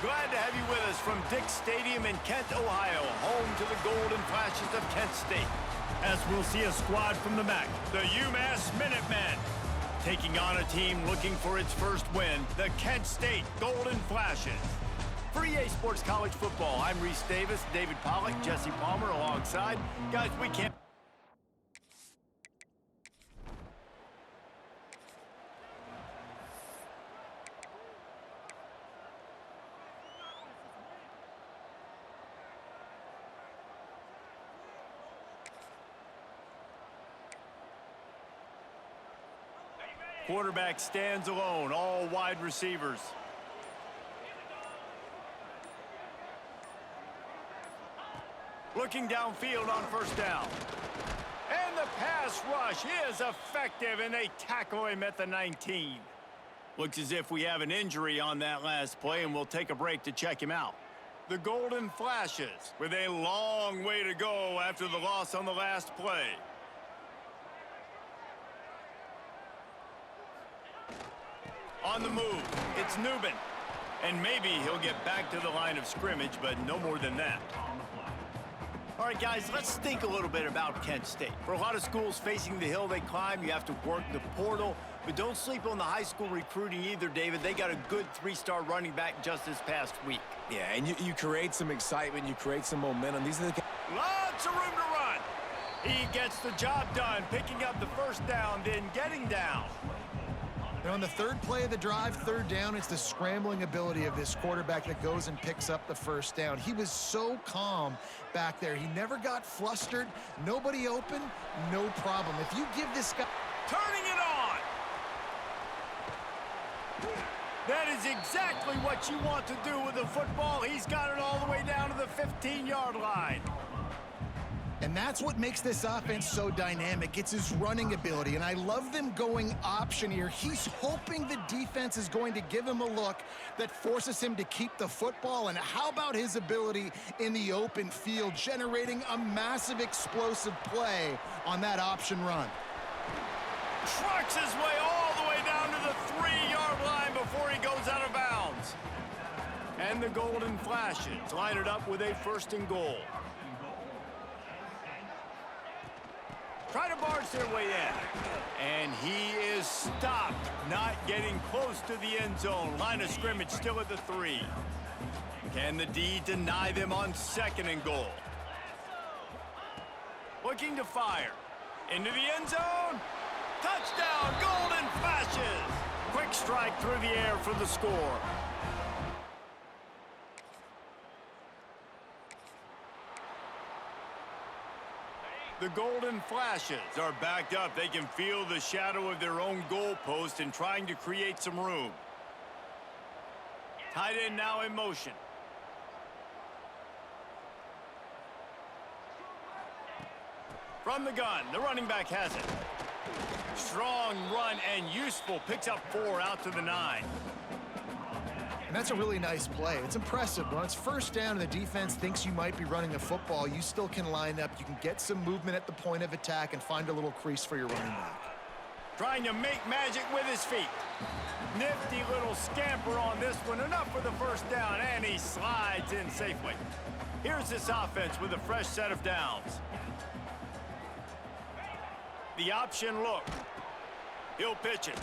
Glad to have you with us from Dick Stadium in Kent, Ohio, home to the Golden Flashes of Kent State. As we'll see a squad from the MAC, the UMass Minutemen, taking on a team looking for its first win, the Kent State Golden Flashes. For EA Sports College Football, I'm Reese Davis, David Pollack, Jesse Palmer alongside. Guys, we can't... Quarterback stands alone, all wide receivers. Looking downfield on first down. And the pass rush is effective, and they tackle him at the 19. Looks as if we have an injury on that last play, and we'll take a break to check him out. The Golden Flashes with a long way to go after the loss on the last play. On the move, it's Newman. And maybe he'll get back to the line of scrimmage, but no more than that. All right, guys, let's think a little bit about Kent State. For a lot of schools facing the hill they climb, you have to work the portal. But don't sleep on the high school recruiting either, David. They got a good 3-star running back just this past week. Yeah, and you create some excitement, you create some momentum. These are the... Lots of room to run. He gets the job done, picking up the first down, then getting down. And on the third play of the drive, third down, it's the scrambling ability of this quarterback that goes and picks up the first down. He was so calm back there. He never got flustered. Nobody open, no problem. If you give this guy... Turning it on! That is exactly what you want to do with the football. He's got it all the way down to the 15-yard line. And that's what makes this offense so dynamic. It's his running ability, and I love them going option here. He's hoping the defense is going to give him a look that forces him to keep the football. And how about his ability in the open field, generating a massive explosive play on that option run? Trucks his way all the way down to the 3-yard line before he goes out of bounds. And the Golden Flashes line it up with a 1st and goal. Try to barge their way in. And he is stopped, not getting close to the end zone. Line of scrimmage still at the 3. Can the D deny them on 2nd and goal? Looking to fire. Into the end zone. Touchdown, Golden Flashes. Quick strike through the air for the score. The Golden Flashes are backed up. They can feel the shadow of their own goalpost and trying to create some room. Tight end now in motion. From the gun, the running back has it. Strong run and useful. Picks up 4 out to the 9. And that's a really nice play. It's impressive. When it's first down and the defense thinks you might be running the football, you still can line up. You can get some movement at the point of attack and find a little crease for your running back. Trying to make magic with his feet. Nifty little scamper on this one. Enough for the first down, and he slides in safely. Here's this offense with a fresh set of downs. The option look. He'll pitch it.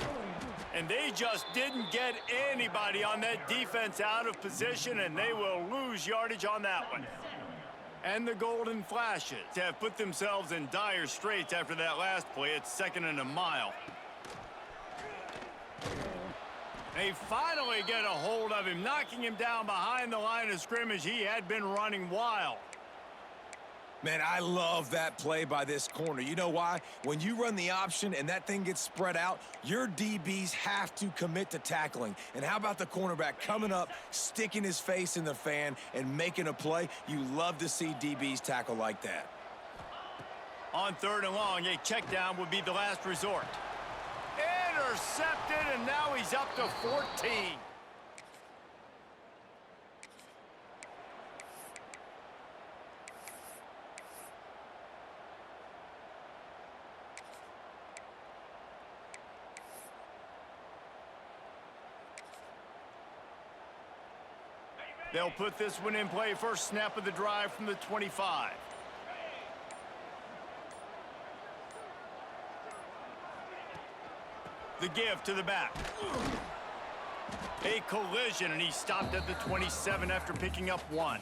And they just didn't get anybody on that defense out of position, and they will lose yardage on that one. And the Golden Flashes have put themselves in dire straits after that last play. It's 2nd and a mile. They finally get a hold of him, knocking him down behind the line of scrimmage. He had been running wild. Man, I love that play by this corner. You know why? When you run the option and that thing gets spread out, your DBs have to commit to tackling. And how about the cornerback coming up, sticking his face in the fan, and making a play? You love to see DBs tackle like that. On 3rd and long, a check down would be the last resort. Intercepted, and now he's up to 14. They'll put this one in play first snap of the drive from the 25. The give to the back. A collision, and he stopped at the 27 after picking up 1.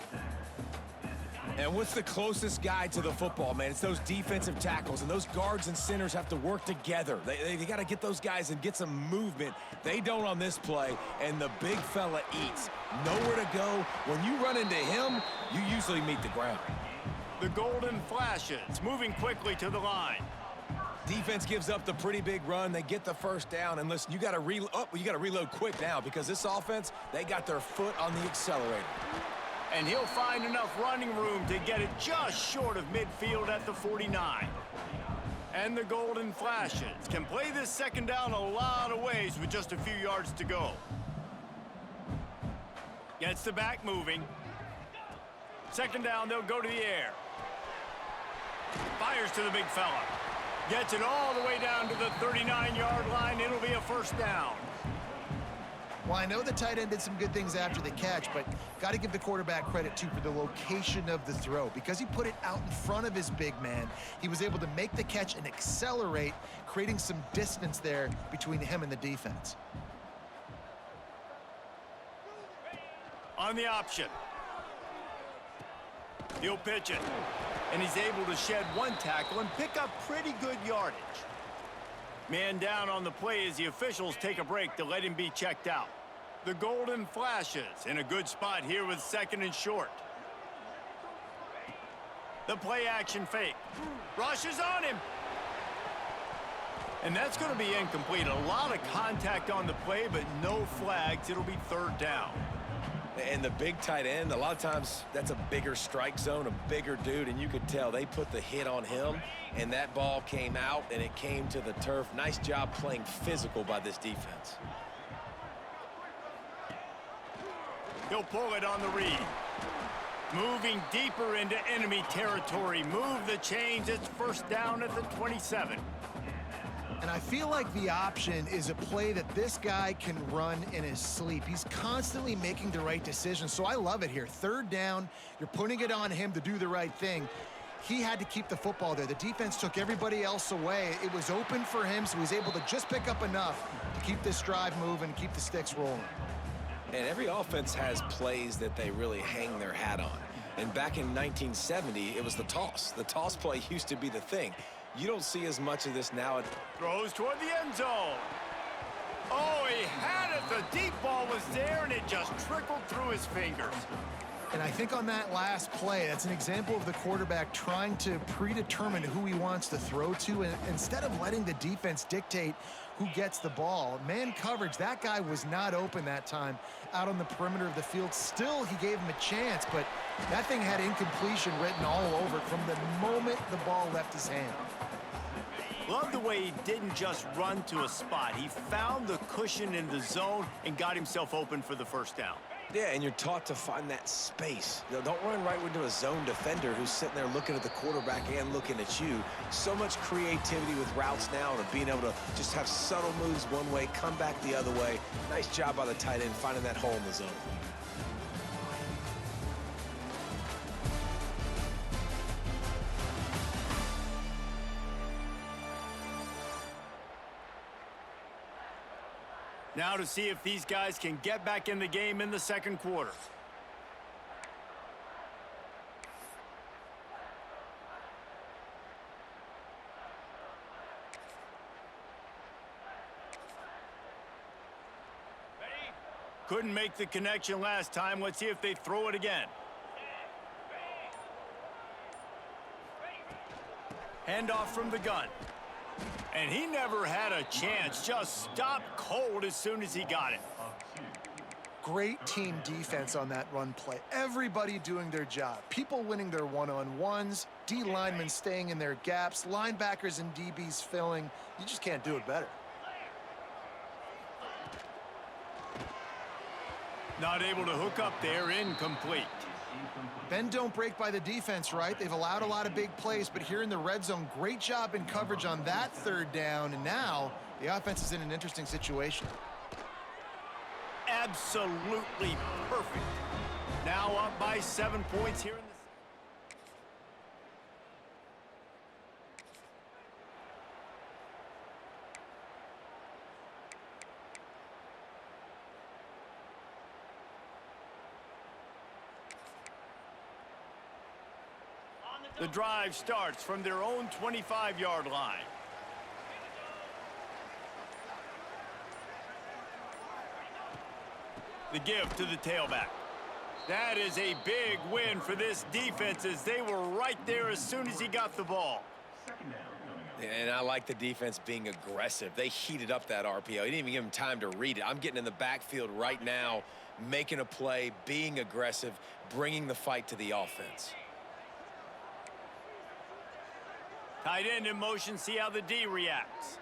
And what's the closest guy to the football, man? It's those defensive tackles, and those guards and centers have to work together. They got to get those guys and get some movement. They don't on this play, and the big fella eats. Nowhere to go. When you run into him, you usually meet the ground. The golden flashes, moving quickly to the line. Defense gives up the pretty big run. They get the first down, and listen, you got to reload quick now because this offense, they got their foot on the accelerator. And he'll find enough running room to get it just short of midfield at the 49. And the golden flashes can play this second down a lot of ways with just a few yards to go. Gets the back moving. Second down, they'll go to the air. Fires to the big fella. Gets it all the way down to the 39-yard line. It'll be a first down. Well, I know the tight end did some good things after the catch, but got to give the quarterback credit, too, for the location of the throw. Because he put it out in front of his big man, he was able to make the catch and accelerate, creating some distance there between him and the defense. On the option. He'll pitch it. And he's able to shed 1 tackle and pick up pretty good yardage. Man down on the play as the officials take a break to let him be checked out. The golden flashes in a good spot here with second and short. The play action fake. Rushes on him. And that's going to be incomplete. A lot of contact on the play, but no flags. It'll be third down. And the big tight end, a lot of times that's a bigger strike zone, a bigger dude, and you could tell they put the hit on him, and that ball came out, and it came to the turf. Nice job playing physical by this defense. He'll pull it on the read. Moving deeper into enemy territory. Move the chains. It's first down at the 27. And I feel like the option is a play that this guy can run in his sleep. He's constantly making the right decision, so I love it here. Third down, you're putting it on him to do the right thing. He had to keep the football there. The defense took everybody else away. It was open for him, so he was able to just pick up enough to keep this drive moving, keep the sticks rolling. And every offense has plays that they really hang their hat on. And back in 1970, it was the toss. The toss play used to be the thing. You don't see as much of this now. Throws toward the end zone. Oh, he had it. The deep ball was there, and it just trickled through his fingers. And I think on that last play, that's an example of the quarterback trying to predetermine who he wants to throw to, and instead of letting the defense dictate who gets the ball. Man coverage, that guy was not open that time out on the perimeter of the field. Still, he gave him a chance, but that thing had incompletion written all over it from the moment the ball left his hand. Love the way he didn't just run to a spot. He found the cushion in the zone and got himself open for the first down. Yeah, and you're taught to find that space. Don't run right into a zone defender who's sitting there looking at the quarterback and looking at you. So much creativity with routes now and being able to just have subtle moves one way, come back the other way. Nice job by the tight end finding that hole in the zone. Now to see if these guys can get back in the game in the second quarter. Couldn't make the connection last time. Let's see if they throw it again. Handoff from the gun. And he never had a chance. Just stopped cold as soon as he got it. Great team defense on that run play. Everybody doing their job. People winning their one-on-ones, D linemen staying in their gaps, linebackers and DBs filling. You just can't do it better. Not able to hook up there, incomplete. Bend don't break by the defense, right? They've allowed a lot of big plays, but here in the red zone, great job in coverage on that third down, and now the offense is in an interesting situation. Absolutely perfect. Now up by 7 points here in the... The drive starts from their own 25-yard line. The give to the tailback. That is a big win for this defense as they were right there as soon as he got the ball. And I like the defense being aggressive. They heated up that RPO. He didn't even give him time to read it. I'm getting in the backfield right now, making a play, being aggressive, bringing the fight to the offense. Tight end in motion, see how the D reacts.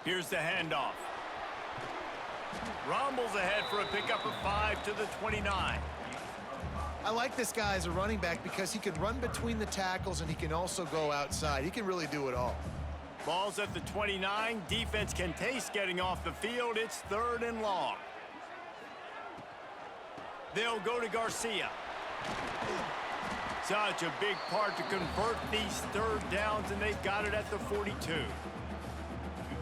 Here's the handoff. Rumbles ahead for a pickup of 5 to the 29. I like this guy as a running back because he can run between the tackles and he can also go outside. He can really do it all. Ball's at the 29. Defense can taste getting off the field. It's 3rd and long. They'll go to Garcia. Such a big part to convert these 3rd downs, and they've got it at the 42.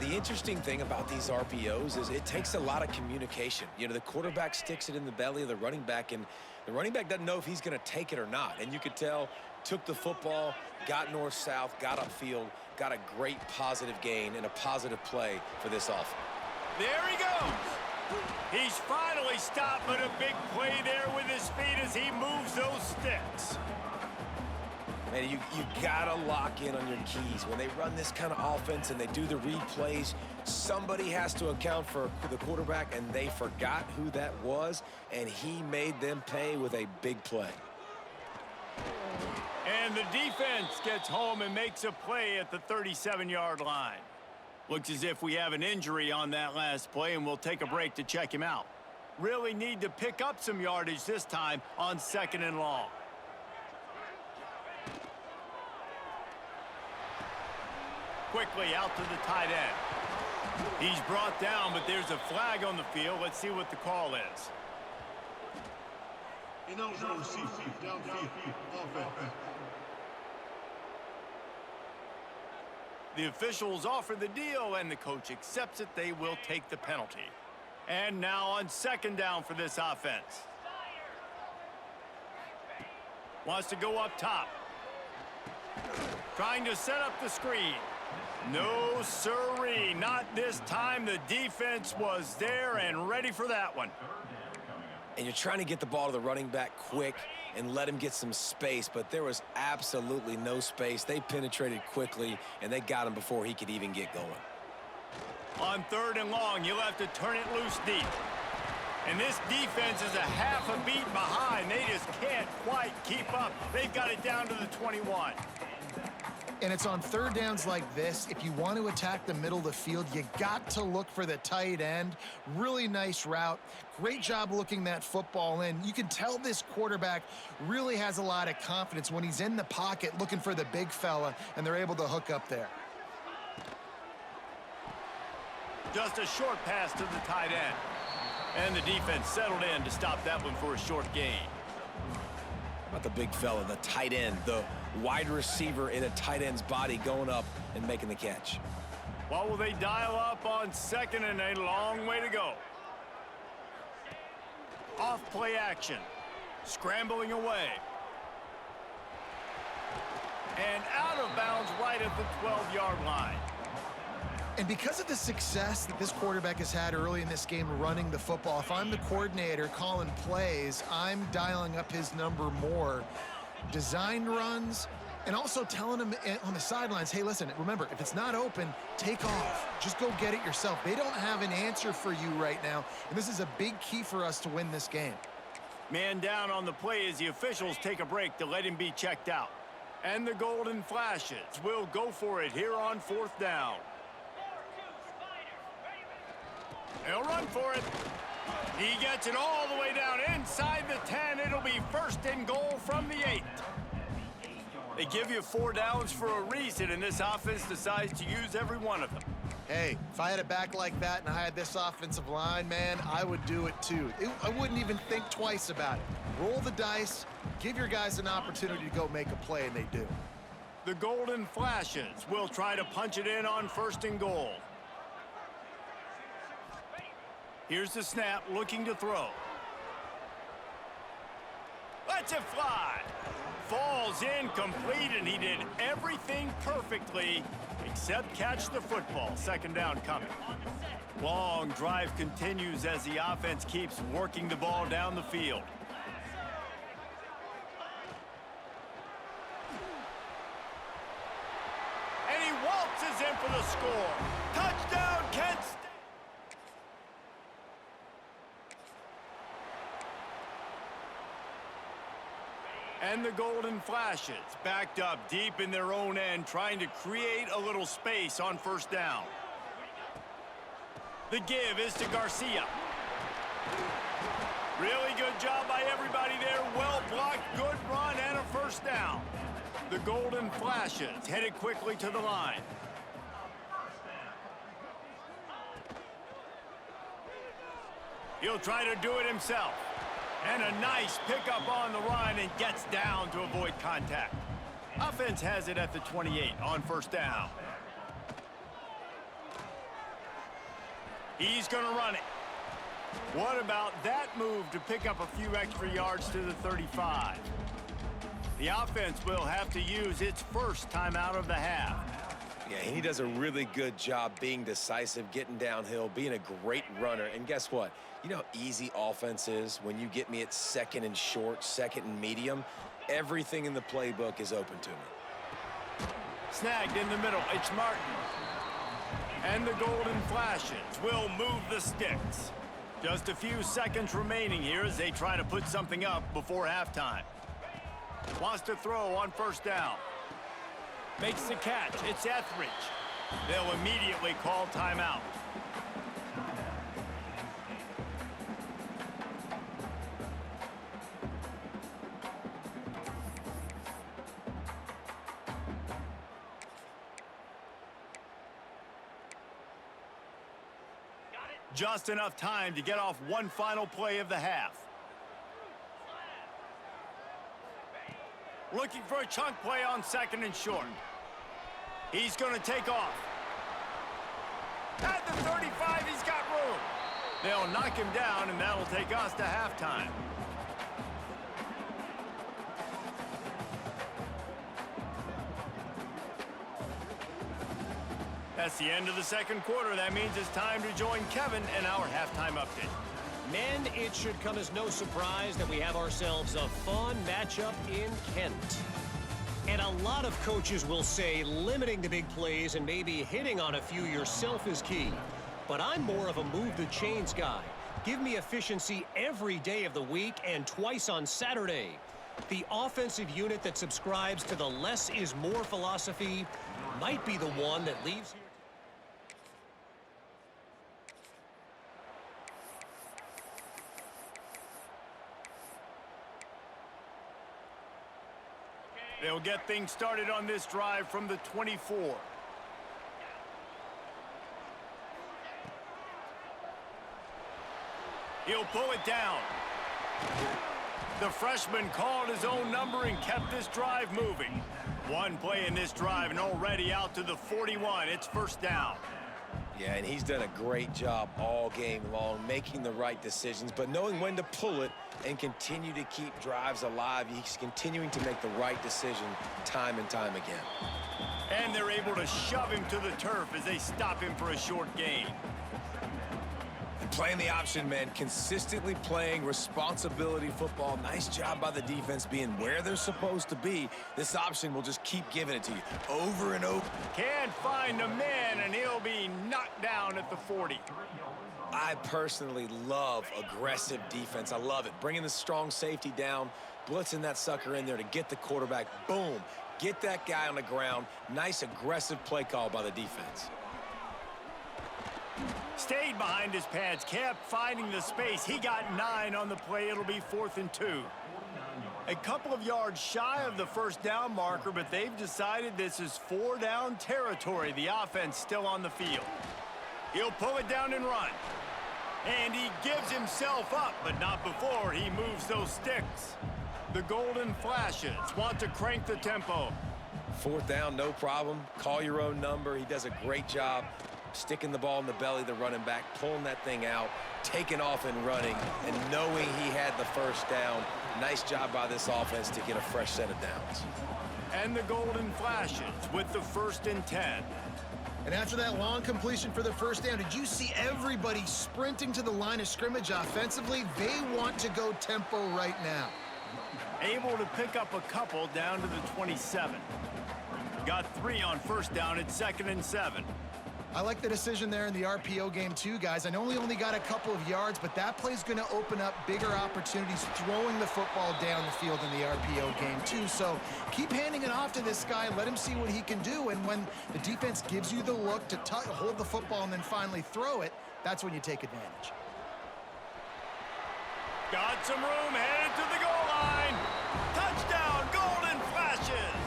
The interesting thing about these RPOs is it takes a lot of communication. You know, the quarterback sticks it in the belly of the running back, and the running back doesn't know if he's going to take it or not. And you could tell, took the football, got north-south, got upfield, got a great positive gain and a positive play for this offense. There he goes. He's finally stopped, but a big play there with his feet as he moves those sticks. Man, you gotta lock in on your keys. When they run this kind of offense and they do the read plays, somebody has to account for the quarterback, and they forgot who that was, and he made them pay with a big play. And the defense gets home and makes a play at the 37-yard line. Looks as if we have an injury on that last play, and we'll take a break to check him out. Really need to pick up some yardage this time on 2nd and long. Quickly out to the tight end. He's brought down, but there's a flag on the field. Let's see what the call is. The officials offer the deal, and the coach accepts it. They will take the penalty. And now on 2nd down for this offense. Wants to go up top. Trying to set up the screen. No, sirree, not this time. The defense was there and ready for that one. And you're trying to get the ball to the running back quick and let him get some space, but there was absolutely no space. They penetrated quickly, and they got him before he could even get going. On 3rd and long, you'll have to turn it loose deep. And this defense is a half a beat behind. They just can't quite keep up. They've got it down to the 21. And it's on 3rd downs like this. If you want to attack the middle of the field, you got to look for the tight end. Really nice route. Great job looking that football in. You can tell this quarterback really has a lot of confidence when he's in the pocket looking for the big fella, and they're able to hook up there. Just a short pass to the tight end. And the defense settled in to stop that one for a short gain. About the big fella, the tight end, the wide receiver in a tight end's body going up and making the catch. What will they dial up on 2nd and a long way to go? Off play action. Scrambling away. And out of bounds right at the 12-yard line. And because of the success that this quarterback has had early in this game running the football, if I'm the coordinator calling plays, I'm dialing up his number more. Designed runs, and also telling him on the sidelines, hey, listen, remember, if it's not open, take off. Just go get it yourself. They don't have an answer for you right now, and this is a big key for us to win this game. Man down on the play as the officials take a break to let him be checked out. And the Golden Flashes will go for it here on 4th down. They'll run for it. He gets it all the way down inside the 10. It'll be 1st and goal from the 8. They give you 4 downs for a reason, and this offense decides to use every one of them. Hey, if I had a back like that and I had this offensive line, man, I would do it too. I wouldn't even think twice about it. Roll the dice, give your guys an opportunity to go make a play, and they do. The Golden Flashes will try to punch it in on 1st and goal. Here's the snap, looking to throw. Lets it fly. Falls incomplete, and he did everything perfectly except catch the football. 2nd down coming. Long drive continues as the offense keeps working the ball down the field. And he waltzes in for the score. Touchdown, Kent State. And the Golden Flashes backed up deep in their own end, trying to create a little space on 1st down. The give is to Garcia. Really good job by everybody there. Well blocked, good run, and a 1st down. The Golden Flashes headed quickly to the line. He'll try to do it himself. And a nice pickup on the run, and gets down to avoid contact. Offense has it at the 28 on 1st down. He's going to run it. What about that move to pick up a few extra yards to the 35? The offense will have to use its 1st timeout of the half. Yeah, he does a really good job being decisive, getting downhill, being a great runner. And guess what? You know how easy offense is when you get me at 2nd and short, 2nd and medium? Everything in the playbook is open to me. Snagged in the middle. It's Martin. And the Golden Flashes will move the sticks. Just a few seconds remaining here as they try to put something up before halftime. Wants to throw on 1st down. Makes the catch. It's Etheridge. They'll immediately call timeout. Just enough time to get off one final play of the half. Looking for a chunk play on 2nd and short. He's going to take off. At the 35, he's got room. They'll knock him down, and that'll take us to halftime. That's the end of the 2nd quarter. That means it's time to join Kevin in our halftime update. Men, it should come as no surprise that we have ourselves a fun matchup in Kent. And a lot of coaches will say limiting the big plays and maybe hitting on a few yourself is key. But I'm more of a move the chains guy. Give me efficiency every day of the week and twice on Saturday. The offensive unit that subscribes to the less is more philosophy might be the one that leaves here. They'll get things started on this drive from the 24. He'll pull it down. The freshman called his own number and kept this drive moving. One play in this drive and already out to the 41. It's 1st down. Yeah, and he's done a great job all game long, making the right decisions, but knowing when to pull it and continue to keep drives alive. He's continuing to make the right decision time and time again. And they're able to shove him to the turf as they stop him for a short gain. And playing the option, man, consistently playing responsibility football. Nice job by the defense being where they're supposed to be. This option will just keep giving it to you over and over. Can't find a man, and he'll be knocked down at the 40. I personally love aggressive defense. I love it. Bringing the strong safety down, blitzing that sucker in there to get the quarterback. Boom. Get that guy on the ground. Nice aggressive play call by the defense. Stayed behind his pads, kept finding the space. He got 9 on the play. It'll be 4th and 2. A couple of yards shy of the 1st down marker, but they've decided this is 4-down territory. The offense still on the field. He'll pull it down and run. And he gives himself up, but not before he moves those sticks. The Golden Flashes want to crank the tempo. 4th down, no problem. Call your own number. He does a great job sticking the ball in the belly of the running back, pulling that thing out, taking off and running, and knowing he had the 1st down. Nice job by this offense to get a fresh set of downs. And the Golden Flashes with the 1st and 10. And after that long completion for the 1st down, did you see everybody sprinting to the line of scrimmage offensively? They want to go tempo right now. Able to pick up a couple down to the 27. Got 3 on 1st down at 2nd and 7. I like the decision there in the RPO game too, guys. I know he only got a couple of yards, but that play's going to open up bigger opportunities throwing the football down the field in the RPO game too. So keep handing it off to this guy. Let him see what he can do. And when the defense gives you the look to hold the football and then finally throw it, that's when you take advantage. Got some room, headed to the goal line. Touchdown, Golden Flashes.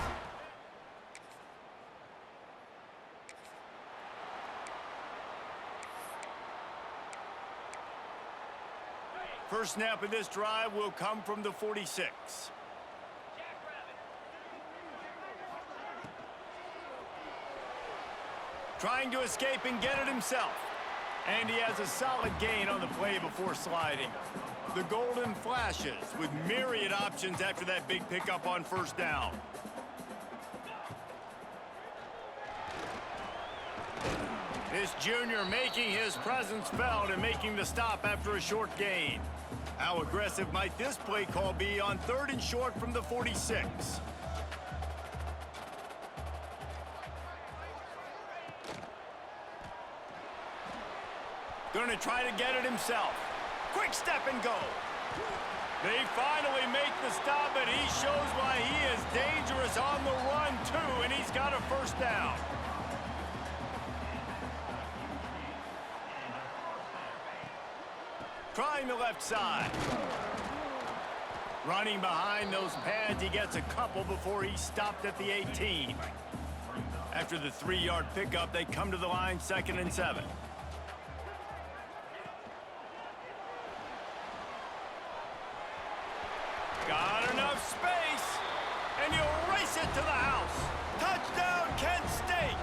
First snap of this drive will come from the 46. Trying to escape and get it himself. And he has a solid gain on the play before sliding. The Golden Flashes with myriad options after that big pickup on 1st down. This junior making his presence felt and making the stop after a short gain. How aggressive might this play call be on 3rd and short from the 46? Going to try to get it himself. Quick step and go. They finally make the stop, and he shows why he is dangerous on the run, too, and he's got a 1st down. Trying the left side. Running behind those pads, he gets a couple before he stopped at the 18. After the 3-yard pickup, they come to the line 2nd and 7. Got enough space, and he'll race it to the house. Touchdown, Kent State.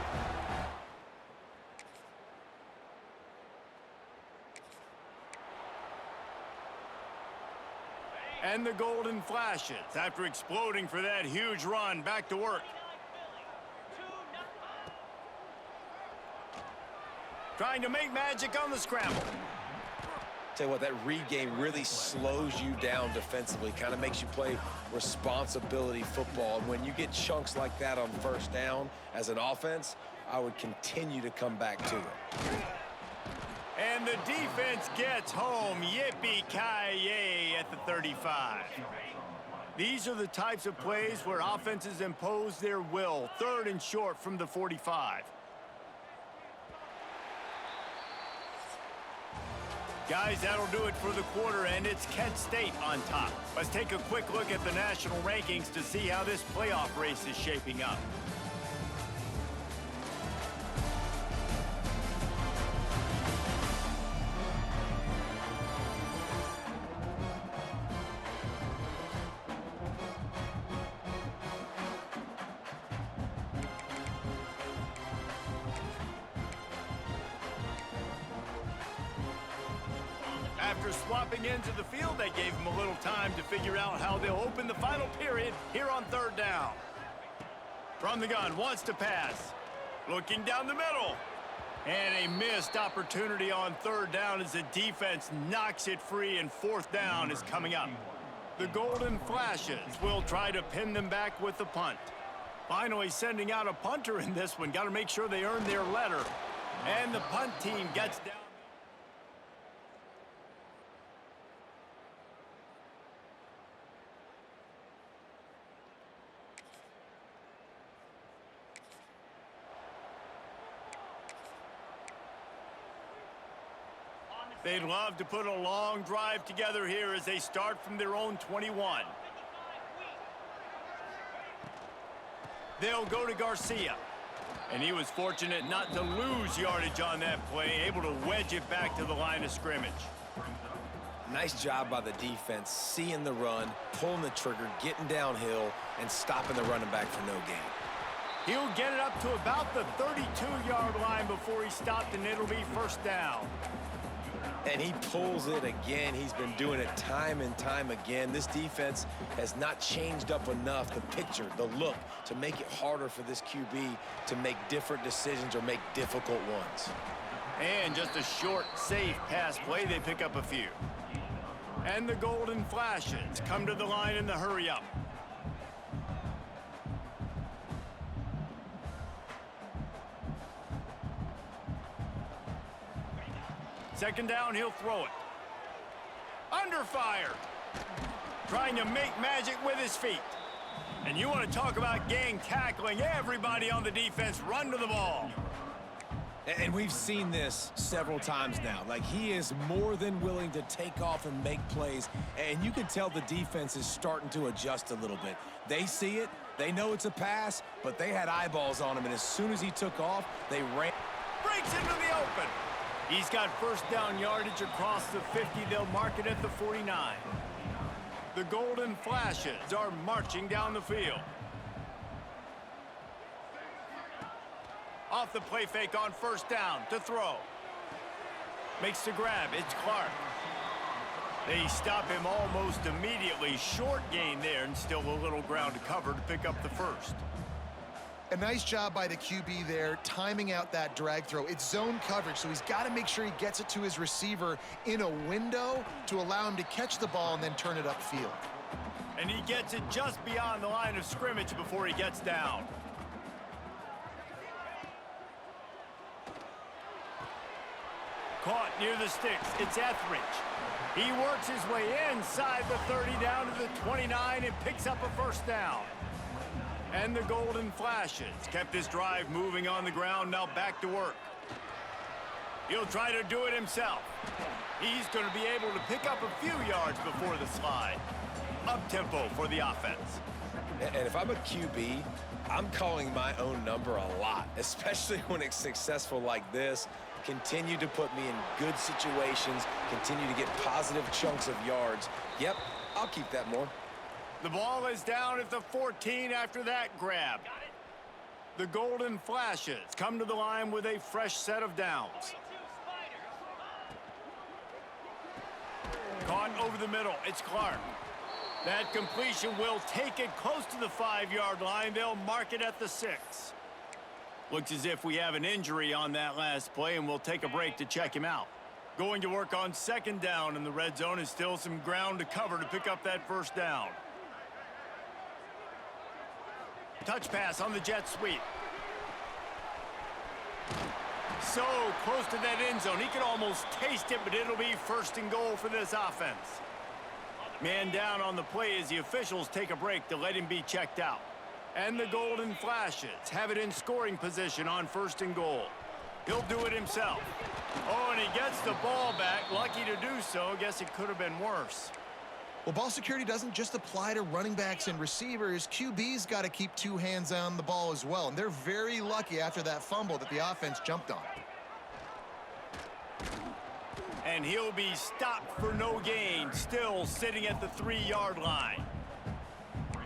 And the Golden Flashes, after exploding for that huge run, back to work. Trying to make magic on the scramble. Tell you what, that read game really slows you down defensively, kind of makes you play responsibility football. And when you get chunks like that on 1st down as an offense, I would continue to come back to it. And the defense gets home. Yippee-ki-yay at the 35. These are the types of plays where offenses impose their will. 3rd and short from the 45. Guys, that'll do it for the quarter, and it's Kent State on top. Let's take a quick look at the national rankings to see how this playoff race is shaping up. After swapping into the field, they gave him a little time to figure out how they'll open the final period here on 3rd down. From the gun, wants to pass. Looking down the middle. And a missed opportunity on 3rd down as the defense knocks it free, and 4th down is coming up. The Golden Flashes will try to pin them back with the punt. Finally sending out a punter in this one. Got to make sure they earn their letter. And the punt team gets down. They'd love to put a long drive together here as they start from their own 21. They'll go to Garcia. And he was fortunate not to lose yardage on that play, able to wedge it back to the line of scrimmage. Nice job by the defense, seeing the run, pulling the trigger, getting downhill, and stopping the running back for no gain. He'll get it up to about the 32-yard line before he stopped, and it'll be first down. And he pulls it again. He's been doing it time and time again. This defense has not changed up enough, the picture, the look, to make it harder for this QB to make different decisions or make difficult ones. And just a short, safe pass play, they pick up a few. And the Golden Flashes come to the line in the hurry-up. Second down, he'll throw it. Under fire. Trying to make magic with his feet. And you want to talk about gang tackling. Everybody on the defense run to the ball. And we've seen this several times now. Like, he is more than willing to take off and make plays. And you can tell the defense is starting to adjust a little bit. They see it. They know it's a pass, but they had eyeballs on him. And as soon as he took off, they ran. Breaks into the open. He's got first down yardage across the 50. They'll mark it at the 49. The Golden Flashes are marching down the field. Off the play fake on first down to throw. Makes the grab. It's Clark. They stop him almost immediately. Short gain there and still a little ground to cover to pick up the first. A nice job by the QB there, timing out that drag throw. It's zone coverage, so he's got to make sure he gets it to his receiver in a window to allow him to catch the ball and then turn it upfield. And he gets it just beyond the line of scrimmage before he gets down. Caught near the sticks. It's Etheridge. He works his way inside the 30 down to the 29 and picks up a first down. And the Golden Flashes kept this drive moving on the ground, now back to work. He'll try to do it himself. He's going to be able to pick up a few yards before the slide. Up-tempo for the offense. And if I'm a QB, I'm calling my own number a lot, especially when it's successful like this. Continue to put me in good situations, continue to get positive chunks of yards. Yep, I'll keep that more. The ball is down at the 14 after that grab. The Golden Flashes come to the line with a fresh set of downs. Caught over the middle. It's Clark. That completion will take it close to the 5-yard line. They'll mark it at the 6. Looks as if we have an injury on that last play, and we'll take a break to check him out. Going to work on second down in the red zone is still some ground to cover to pick up that first down. Touch pass on the jet sweep. So close to that end zone. He could almost taste it, but it'll be first and goal for this offense. Man down on the play as the officials take a break to let him be checked out. And the Golden Flashes have it in scoring position on first and goal. He'll do it himself. Oh, and he gets the ball back. Lucky to do so. Guess it could have been worse. Well, ball security doesn't just apply to running backs and receivers. QB's got to keep two hands on the ball as well. And they're very lucky after that fumble that the offense jumped on. And he'll be stopped for no gain, still sitting at the 3-yard line.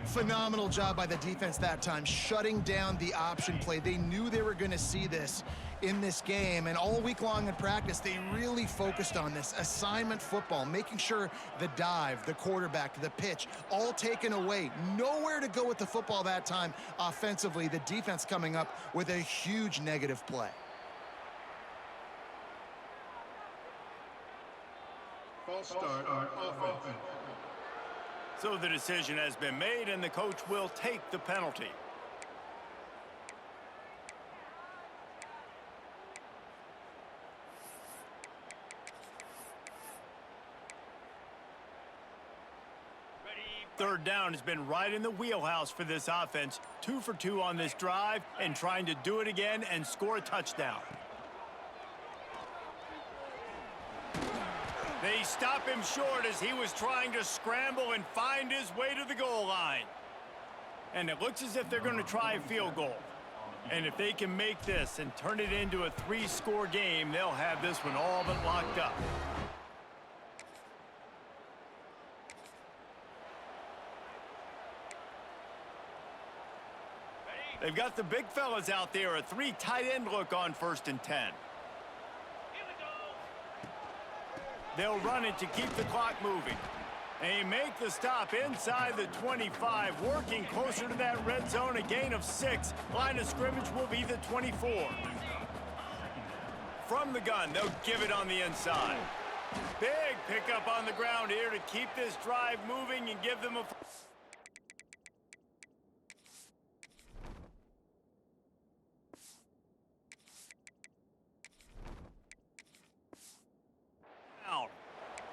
Phenomenal job by the defense that time, shutting down the option play. They knew they were going to see this in this game, and all week long in practice, they really focused on this assignment football, making sure the dive, the quarterback, the pitch, all taken away. Nowhere to go with the football that time offensively. The defense coming up with a huge negative play. False start on offense. So the decision has been made, and the coach will take the penalty. Third down has been right in the wheelhouse for this offense. 2 for 2 on this drive and trying to do it again and score a touchdown. They stop him short as he was trying to scramble and find his way to the goal line. And it looks as if they're going to try a field goal. And if they can make this and turn it into a 3-score game, they'll have this one all but locked up. They've got the big fellas out there, a 3 tight end look on 1st and 10. They'll run it to keep the clock moving. They make the stop inside the 25, working closer to that red zone, a gain of 6. Line of scrimmage will be the 24. From the gun, they'll give it on the inside. Big pickup on the ground here to keep this drive moving and give them a...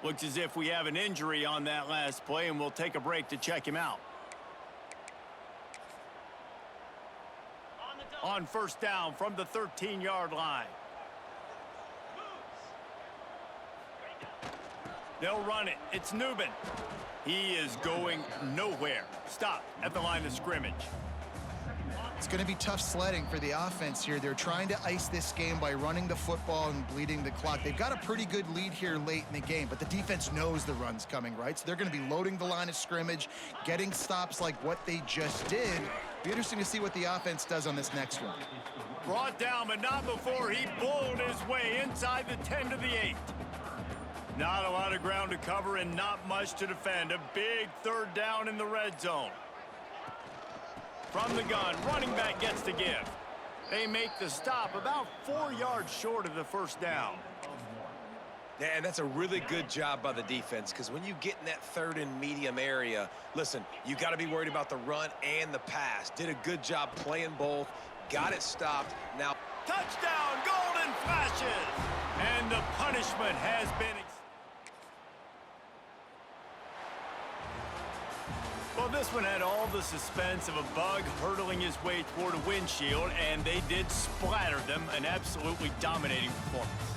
Looks as if we have an injury on that last play, and we'll take a break to check him out. On 1st down from the 13-yard line. They'll run it. It's Newman. He is going nowhere. Stop at the line of scrimmage. It's going to be tough sledding for the offense here. They're trying to ice this game by running the football and bleeding the clock. They've got a pretty good lead here late in the game, but the defense knows the run's coming, right? So they're going to be loading the line of scrimmage, getting stops like what they just did. Be interesting to see what the offense does on this next one. Brought down, but not before he bowled his way inside the 10 to the 8. Not a lot of ground to cover and not much to defend. A big 3rd down in the red zone. From the gun, running back gets the give. They make the stop about 4 yards short of the 1st down. Yeah, and that's a really good job by the defense, because when you get in that 3rd and medium area, listen, you got to be worried about the run and the pass. Did a good job playing both, got it stopped. Now, touchdown, golden flashes, and the punishment has been. Well, this one had all the suspense of a bug hurtling his way toward a windshield, and they did splatter them. An absolutely dominating performance.